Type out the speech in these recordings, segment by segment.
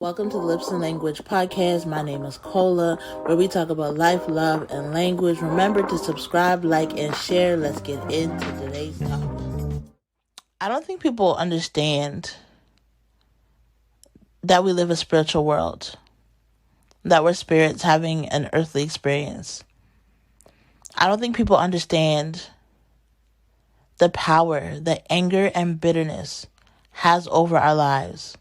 Welcome to the Lips and Language podcast. My name is Cola, where we talk about life, love, and language. Remember to subscribe, like, and share. Let's get into today's topic. I don't think people understand that we live a spiritual world, that we're spirits having an earthly experience. I don't think people understand the power that anger and bitterness has over our lives,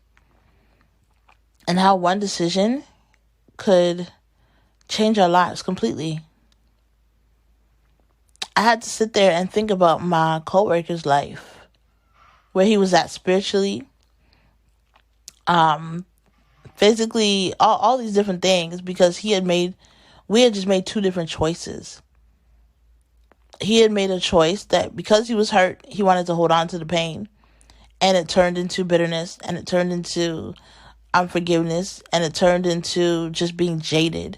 and how one decision could change our lives completely. I had to sit there and think about my coworker's life, where he was at spiritually, physically, all these different things, because we had just made two different choices. He had made a choice that because he was hurt, he wanted to hold on to the pain, and it turned into bitterness, and it turned into unforgiveness, and it turned into just being jaded.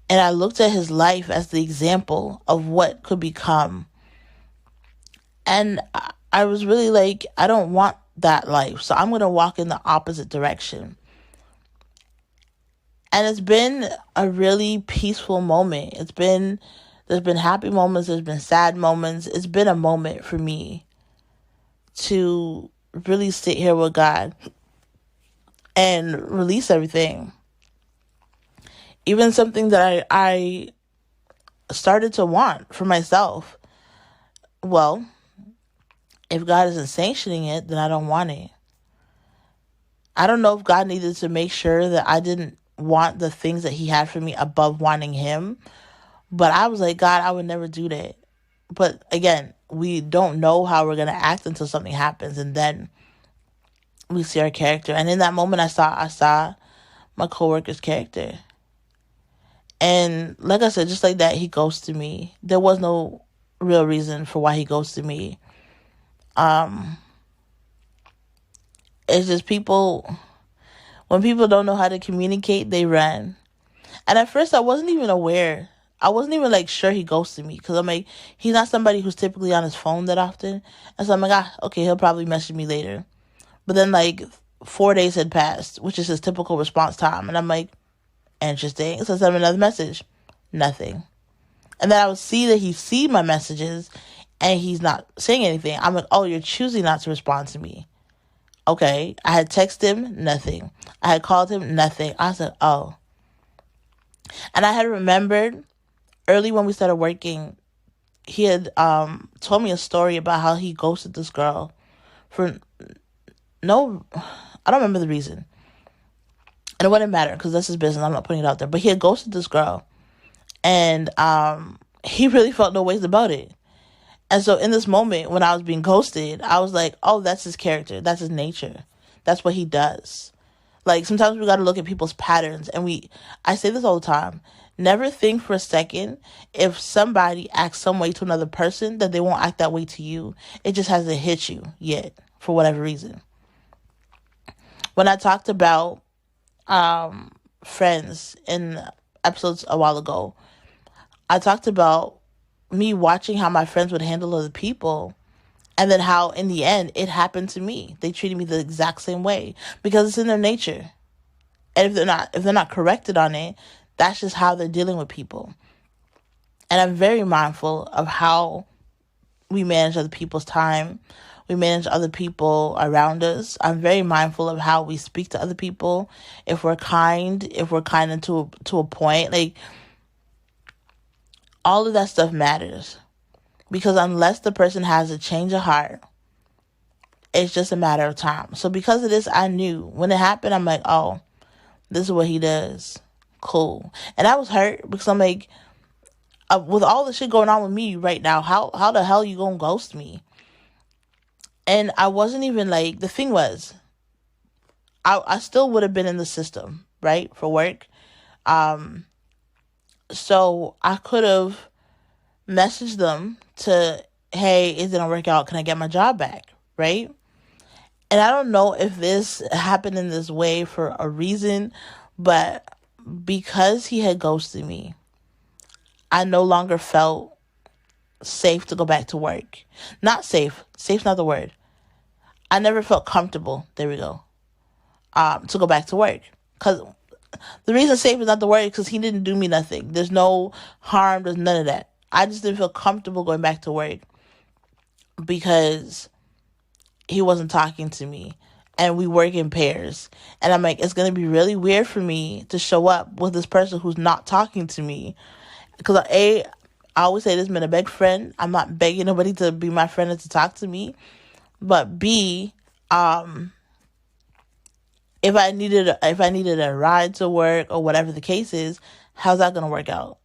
And I looked at his life as the example of what could become. And I was really like, I don't want that life. So I'm going to walk in the opposite direction. And it's been a really peaceful moment. There's been happy moments. There's been sad moments. It's been a moment for me to really sit here with God and release everything. Even something that I started to want for myself. Well, if God isn't sanctioning it, then I don't want it. I don't know if God needed to make sure that I didn't want the things that he had for me above wanting him. But I was like, God, I would never do that. But again, we don't know how we're going to act until something happens. And then we see our character. And in that moment, I saw my coworker's character. And like I said, just like that, he ghosted me. There was no real reason for why he ghosted me. It's just when people don't know how to communicate, they run. And at first, I wasn't even aware. I wasn't even sure he ghosted me, because I'm like, he's not somebody who's typically on his phone that often. And so I'm like, okay, he'll probably message me later. But then 4 days had passed, which is his typical response time. And I'm like, interesting. So I sent him another message. Nothing. And then I would see that he see my messages and he's not saying anything. I'm like, oh, you're choosing not to respond to me. Okay. I had texted him, nothing. I had called him, nothing. I said, oh. And I had remembered early when we started working, he had told me a story about how he ghosted this girl for no, I don't remember the reason. And it wouldn't matter because that's his business. I'm not putting it out there. But he had ghosted this girl. And he really felt no ways about it. And so in this moment, when I was being ghosted, I was like, oh, that's his character. That's his nature. That's what he does. Sometimes we got to look at people's patterns. And I say this all the time. Never think for a second if somebody acts some way to another person that they won't act that way to you. It just hasn't hit you yet for whatever reason. When I talked about friends in episodes a while ago, I talked about me watching how my friends would handle other people, and then how in the end it happened to me. They treated me the exact same way because it's in their nature. And if they're not corrected on it, that's just how they're dealing with people. And I'm very mindful of how we manage other people's time. We manage other people around us. I'm very mindful of how we speak to other people. If we're kind to a point, all of that stuff matters. Because unless the person has a change of heart, it's just a matter of time. So because of this, I knew when it happened, I'm like, oh, this is what he does. Cool. And I was hurt because I'm like, with all the shit going on with me right now, how the hell you gonna ghost me? And I wasn't even the thing was, I still would have been in the system, right, for work. So I could have messaged them to, hey, it didn't work out. Can I get my job back, right? And I don't know if this happened in this way for a reason, but because he had ghosted me, I no longer felt safe to go back to work. Not safe. Safe's not the word. I never felt comfortable. There we go. To go back to work. Because the reason safe is not to worry because he didn't do me nothing. There's no harm. There's none of that. I just didn't feel comfortable going back to work because he wasn't talking to me. And we work in pairs. And I'm like, it's going to be really weird for me to show up with this person who's not talking to me. Because I always say this, I'm a beg friend. I'm not begging nobody to be my friend and to talk to me. But B, if I needed a ride to work or whatever the case is, how's that gonna work out?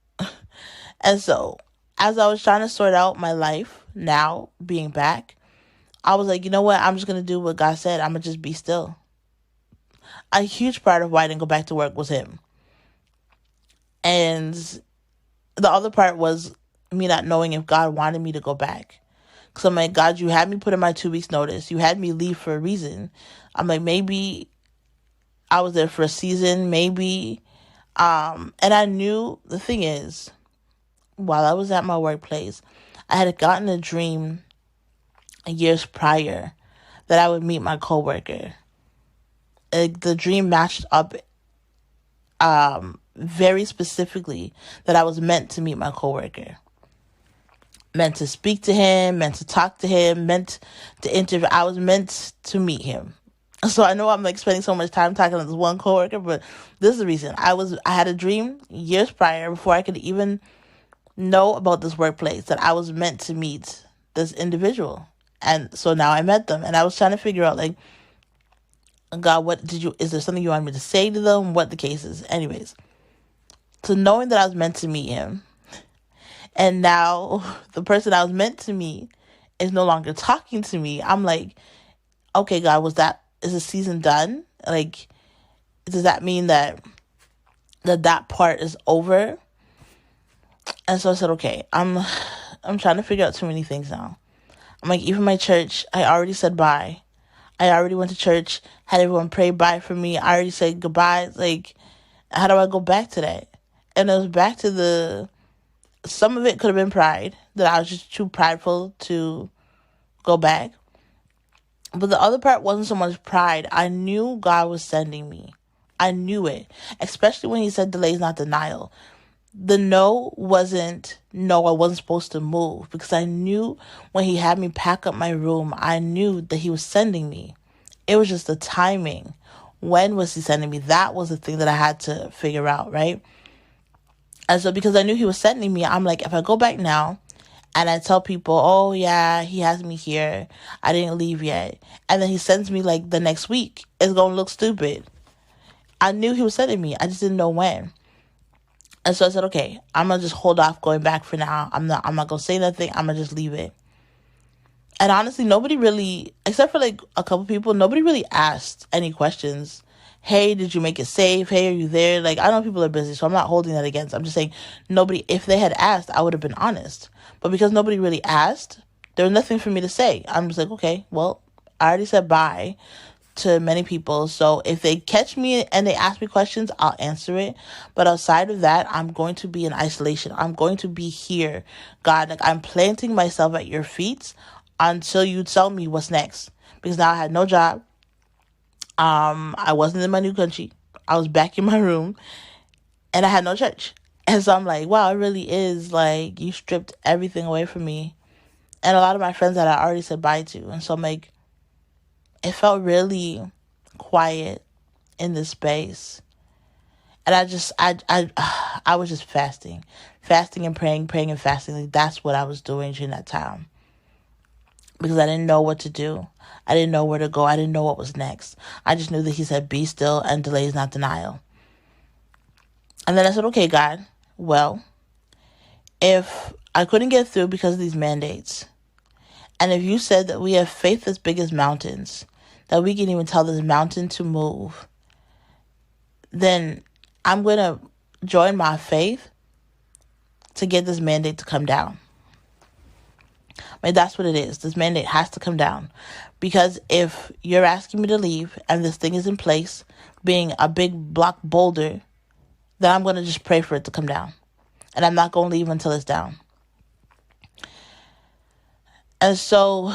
And so, as I was trying to sort out my life now, being back, I was like, you know what? I'm just gonna do what God said. I'm gonna just be still. A huge part of why I didn't go back to work was him, and the other part was me not knowing if God wanted me to go back. Because I'm like, God, you had me put in my 2 weeks notice. You had me leave for a reason. I'm like, maybe I was there for a season, maybe. And I knew, the thing is, while I was at my workplace, I had gotten a dream years prior that I would meet my coworker. The dream matched up very specifically that I was meant to meet my coworker. Meant to speak to him, meant to talk to him, meant to interview. I was meant to meet him. So I know I'm like spending so much time talking to this one coworker, but this is the reason. I had a dream years prior, before I could even know about this workplace, that I was meant to meet this individual. And so now I met them, and I was trying to figure out, like, God, is there something you want me to say to them? What the case is. Anyways, so knowing that I was meant to meet him, and now the person I was meant to meet is no longer talking to me, I'm like, okay, God, is the season done? Like, does that mean that part is over? And so I said, okay, I'm trying to figure out too many things now. I'm like, even my church, I already said bye. I already went to church, had everyone pray bye for me. I already said goodbye. Like, how do I go back to that? And it was back to some of it could have been pride, that I was just too prideful to go back. But the other part wasn't so much pride. I knew God was sending me. I knew it. Especially when he said delay is not denial. The no wasn't, no, I wasn't supposed to move. Because I knew when he had me pack up my room, I knew that he was sending me. It was just the timing. When was he sending me? That was the thing that I had to figure out, right? And so because I knew he was sending me, I'm like, if I go back now, and I tell people, oh, yeah, he has me here, I didn't leave yet, and then he sends me, like, the next week, it's going to look stupid. I knew he was sending me. I just didn't know when. And so I said, okay, I'm going to just hold off going back for now. I'm not going to say nothing. I'm going to just leave it. And honestly, nobody really, except for, like, a couple people, nobody really asked any questions. Hey, did you make it safe? Hey, are you there? Like, I know people are busy, so I'm not holding that against. I'm just saying, if they had asked, I would have been honest. But because nobody really asked, there was nothing for me to say. I'm just like, okay, well, I already said bye to many people. So if they catch me and they ask me questions, I'll answer it. But outside of that, I'm going to be in isolation. I'm going to be here. God, like, I'm planting myself at your feet until you tell me what's next. Because now I had no job. I wasn't in my new country. I was back in my room, and I had no church. And so I'm like, wow, it really is like you stripped everything away from me. And a lot of my friends that I already said bye to. And so I'm like, it felt really quiet in this space. And I was just fasting and praying and fasting. Like, that's what I was doing during that time. Because I didn't know what to do. I didn't know where to go. I didn't know what was next. I just knew that he said, be still, and delay is not denial. And then I said, okay, God, well, if I couldn't get through because of these mandates, and if you said that we have faith as big as mountains, that we can even tell this mountain to move, then I'm going to join my faith to get this mandate to come down. I mean, that's what it is. This mandate has to come down. Because if you're asking me to leave and this thing is in place, being a big block boulder, then I'm going to just pray for it to come down. And I'm not going to leave until it's down. And so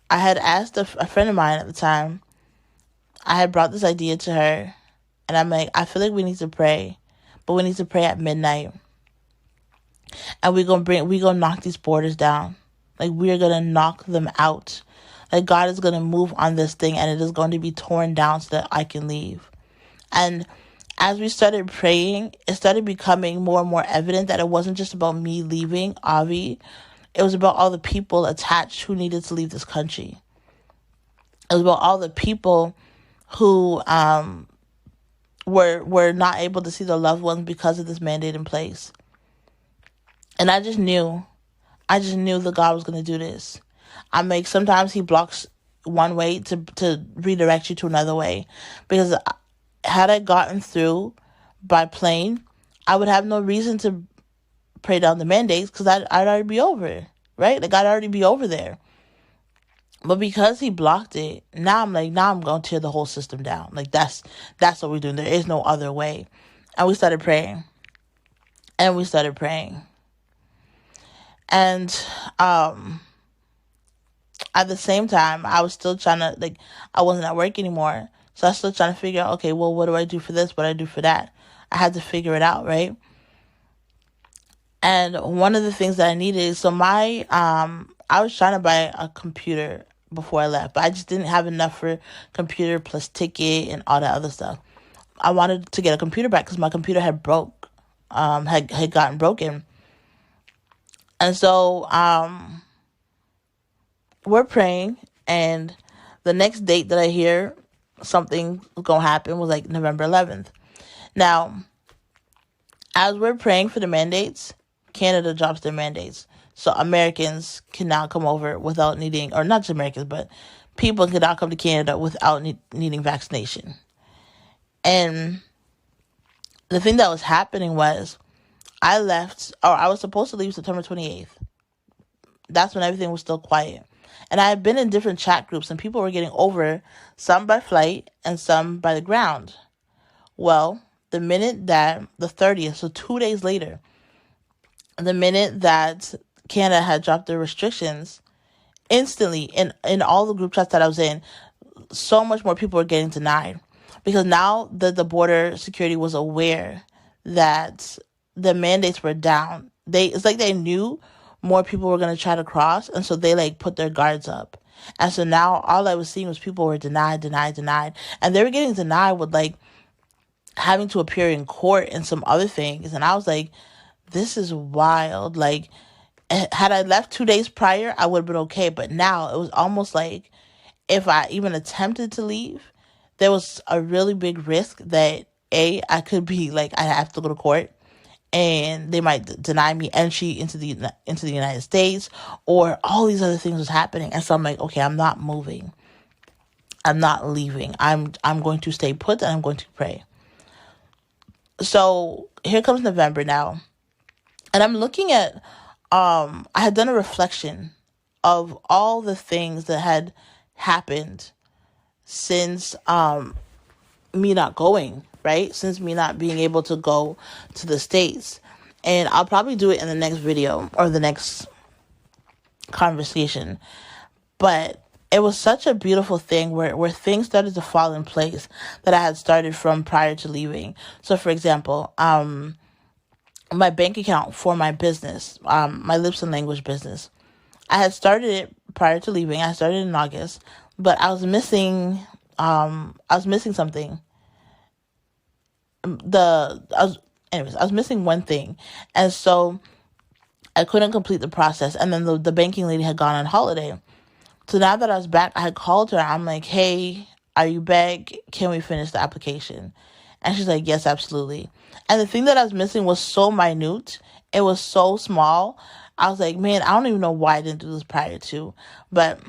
I had asked a friend of mine at the time, I had brought this idea to her, And I'm like, I feel like we need to pray, but we need to pray at midnight. And we gonna knock these borders down. Like, we're gonna knock them out. Like, God is gonna move on this thing, and it is going to be torn down so that I can leave. And as we started praying, it started becoming more and more evident that it wasn't just about me leaving Avi. It was about all the people attached who needed to leave this country. It was about all the people who were not able to see their loved ones because of this mandate in place. And I just knew that God was going to do this. I'm like, sometimes he blocks one way to redirect you to another way. Because had I gotten through by plane, I would have no reason to pray down the mandates, because I'd already be over, right? Like, I'd already be over there. But because he blocked it, now I'm going to tear the whole system down. Like, that's what we're doing. There is no other way. And we started praying. And at the same time, I was still trying to, like, I wasn't at work anymore. So I was still trying to figure out, okay, well, what do I do for this? What do I do for that? I had to figure it out, right? And one of the things that I needed, so I was trying to buy a computer before I left, but I just didn't have enough for computer plus ticket and all that other stuff. I wanted to get a computer back because my computer had had gotten broken. And so we're praying, and the next date that I hear something was going to happen was like November 11th. Now, as we're praying for the mandates, Canada drops their mandates. So Americans can now come over without needing, or not just Americans, but people can now come to Canada without needing vaccination. And the thing that was happening was I was supposed to leave September 28th. That's when everything was still quiet. And I had been in different chat groups, and people were getting over, some by flight and some by the ground. Well, the minute that the 30th, so 2 days later, the minute that Canada had dropped their restrictions, instantly in all the group chats that I was in, so much more people were getting denied. Because now that the border security was aware that the mandates were down, it's like they knew more people were going to try to cross, and so they like put their guards up. And so now all I was seeing was people were denied, and they were getting denied with like having to appear in court and some other things. And I was like, this is wild. Like, had I left 2 days prior, I would have been okay. But now it was almost like if I even attempted to leave, there was a really big risk that I could be like, I have to go to court, and they might deny me entry into the United States, or all these other things was happening. And so I'm like, okay, I'm not moving. I'm not leaving. I'm going to stay put, and I'm going to pray. So here comes November now, and I'm looking at, I had done a reflection of all the things that had happened since me not going, right? Since me not being able to go to the States. And I'll probably do it in the next video or the next conversation. But it was such a beautiful thing where things started to fall in place that I had started from prior to leaving. So, for example, my bank account for my business, my lips and language business, I had started it prior to leaving. I started in August, but I was missing something. I was missing one thing, and so I couldn't complete the process. And then the banking lady had gone on holiday. So now that I was back, I had called her. I'm like, hey, are you back? Can we finish the application? And she's like, yes, absolutely. And the thing that I was missing was so minute. It was so small. I was like, man, I don't even know why I didn't do this prior to. But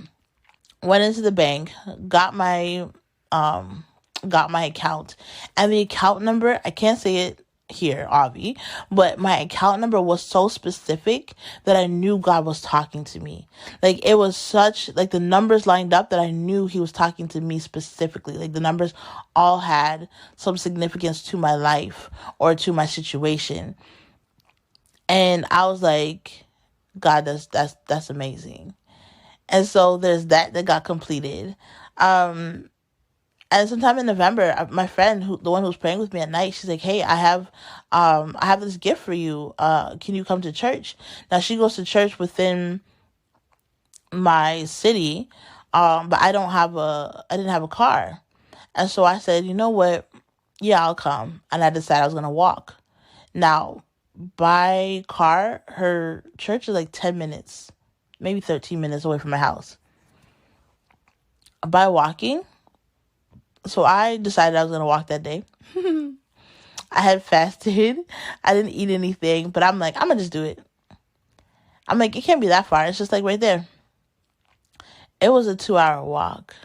went into the bank, got my account. And the account number, I can't say it here, Avi, but my account number was so specific that I knew God was talking to me. Like, it was such, like, the numbers lined up that I knew he was talking to me specifically. Like, the numbers all had some significance to my life or to my situation. And I was like, God, that's amazing. And so there's that got completed. And sometime in November, my friend, the one who was praying with me at night, she's like, "Hey, I have this gift for you. Can you come to church?" Now she goes to church within my city, but I didn't have a car, and so I said, you know what? Yeah, I'll come. And I decided I was gonna walk. Now, by car, her church is like 10 minutes, maybe 13 minutes away from my house. By walking, so I decided I was gonna walk that day. I had fasted. I didn't eat anything, but I'm like, I'm gonna just do it. I'm like, it can't be that far. It's just like right there. It was a 2-hour walk.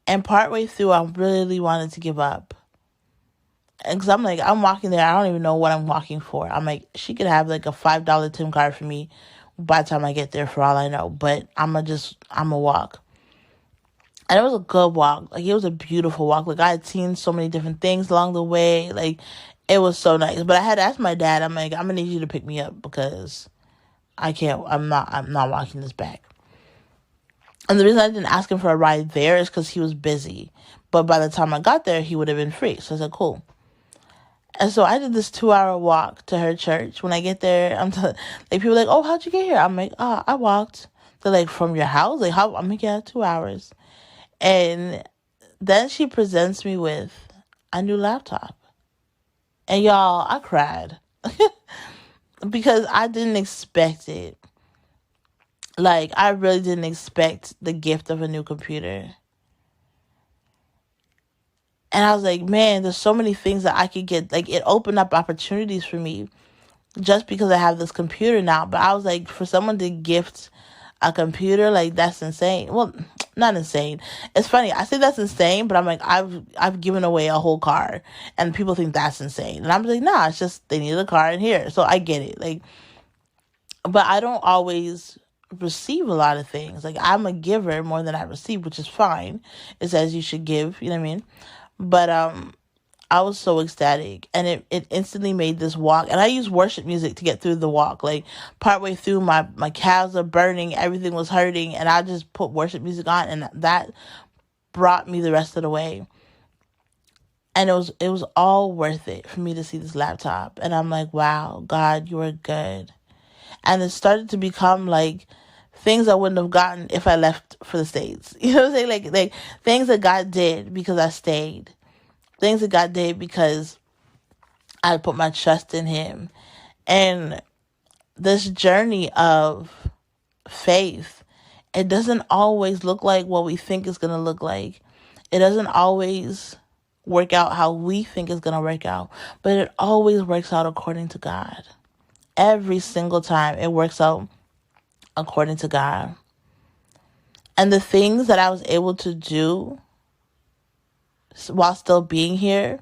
And partway through, I really wanted to give up. And because I'm like, I'm walking there. I don't even know what I'm walking for. I'm like, she could have like a $5 Tim card for me by the time I get there, for all I know. But I'm going to walk. And it was a good walk. Like, it was a beautiful walk. Like, I had seen so many different things along the way. Like, it was so nice. But I had asked my dad, I'm like, I'm going to need you to pick me up because I'm not walking this back. And the reason I didn't ask him for a ride there is because he was busy. But by the time I got there, he would have been free. So I said, cool. And so I did this 2-hour walk to her church. When I get there, like, people are like, oh, how'd you get here? I'm like, oh, I walked. They're like, from your house? Like, how? I'm like, yeah, 2 hours. And then she presents me with a new laptop. And y'all, I cried. Because I didn't expect it. Like, I really didn't expect the gift of a new computer. And I was like, man, there's so many things that I could get. Like, it opened up opportunities for me just because I have this computer now. But I was like, for someone to gift a computer, like, that's insane. Well, not insane. It's funny. I say that's insane, but I'm like, I've given away a whole car. And people think that's insane. And I'm like, nah, it's just they need a car in here. So I get it. Like, but I don't always receive a lot of things. Like, I'm a giver more than I receive, which is fine. It says you should give, you know what I mean? But I was so ecstatic, and it instantly made this walk. And I used worship music to get through the walk. Like, partway through, my calves are burning, everything was hurting, and I just put worship music on, and that brought me the rest of the way. And it was all worth it for me to see this laptop. And I'm like, wow, God, you are good. And it started to become like things I wouldn't have gotten if I left for the States. You know what I'm saying? Like things that God did because I stayed. Things that God did because I put my trust in him. And this journey of faith, it doesn't always look like what we think it's going to look like. It doesn't always work out how we think it's going to work out. But it always works out according to God. Every single time it works out according to God. And the things that I was able to do while still being here,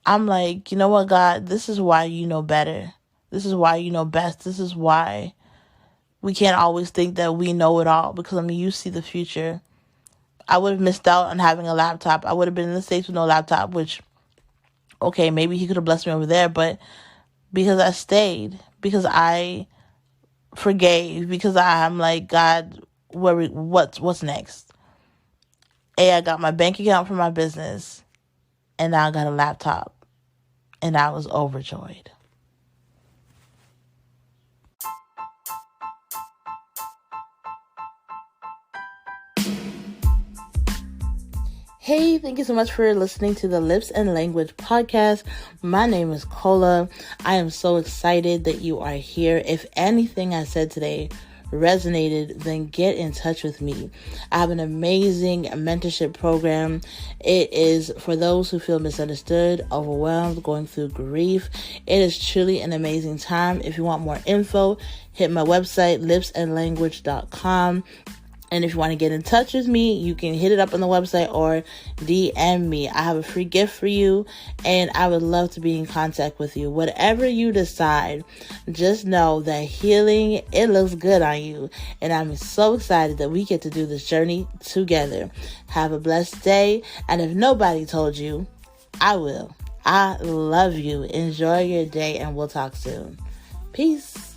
I'm like, you know what, God, this is why you know better. This is why you know best. This is why we can't always think that we know it all, because I mean, you see the future. I would have missed out on having a laptop. I would have been in the States with no laptop, which, okay, maybe he could have blessed me over there, but because I stayed, because I forgave, because I'm like, God, what's next? I got my bank account for my business, and now I got a laptop, and I was overjoyed. Hey, thank you so much for listening to the Lips and Language podcast. My name is Kola. I am so excited that you are here. If anything I said today resonated, then get in touch with me. I have an amazing mentorship program. It is for those who feel misunderstood, overwhelmed, going through grief. It is truly an amazing time. If you want more info, hit my website, lipsandlanguage.com. And if you want to get in touch with me, you can hit it up on the website or DM me. I have a free gift for you, and I would love to be in contact with you. Whatever you decide, just know that healing, it looks good on you. And I'm so excited that we get to do this journey together. Have a blessed day. And if nobody told you, I will. I love you. Enjoy your day, and we'll talk soon. Peace.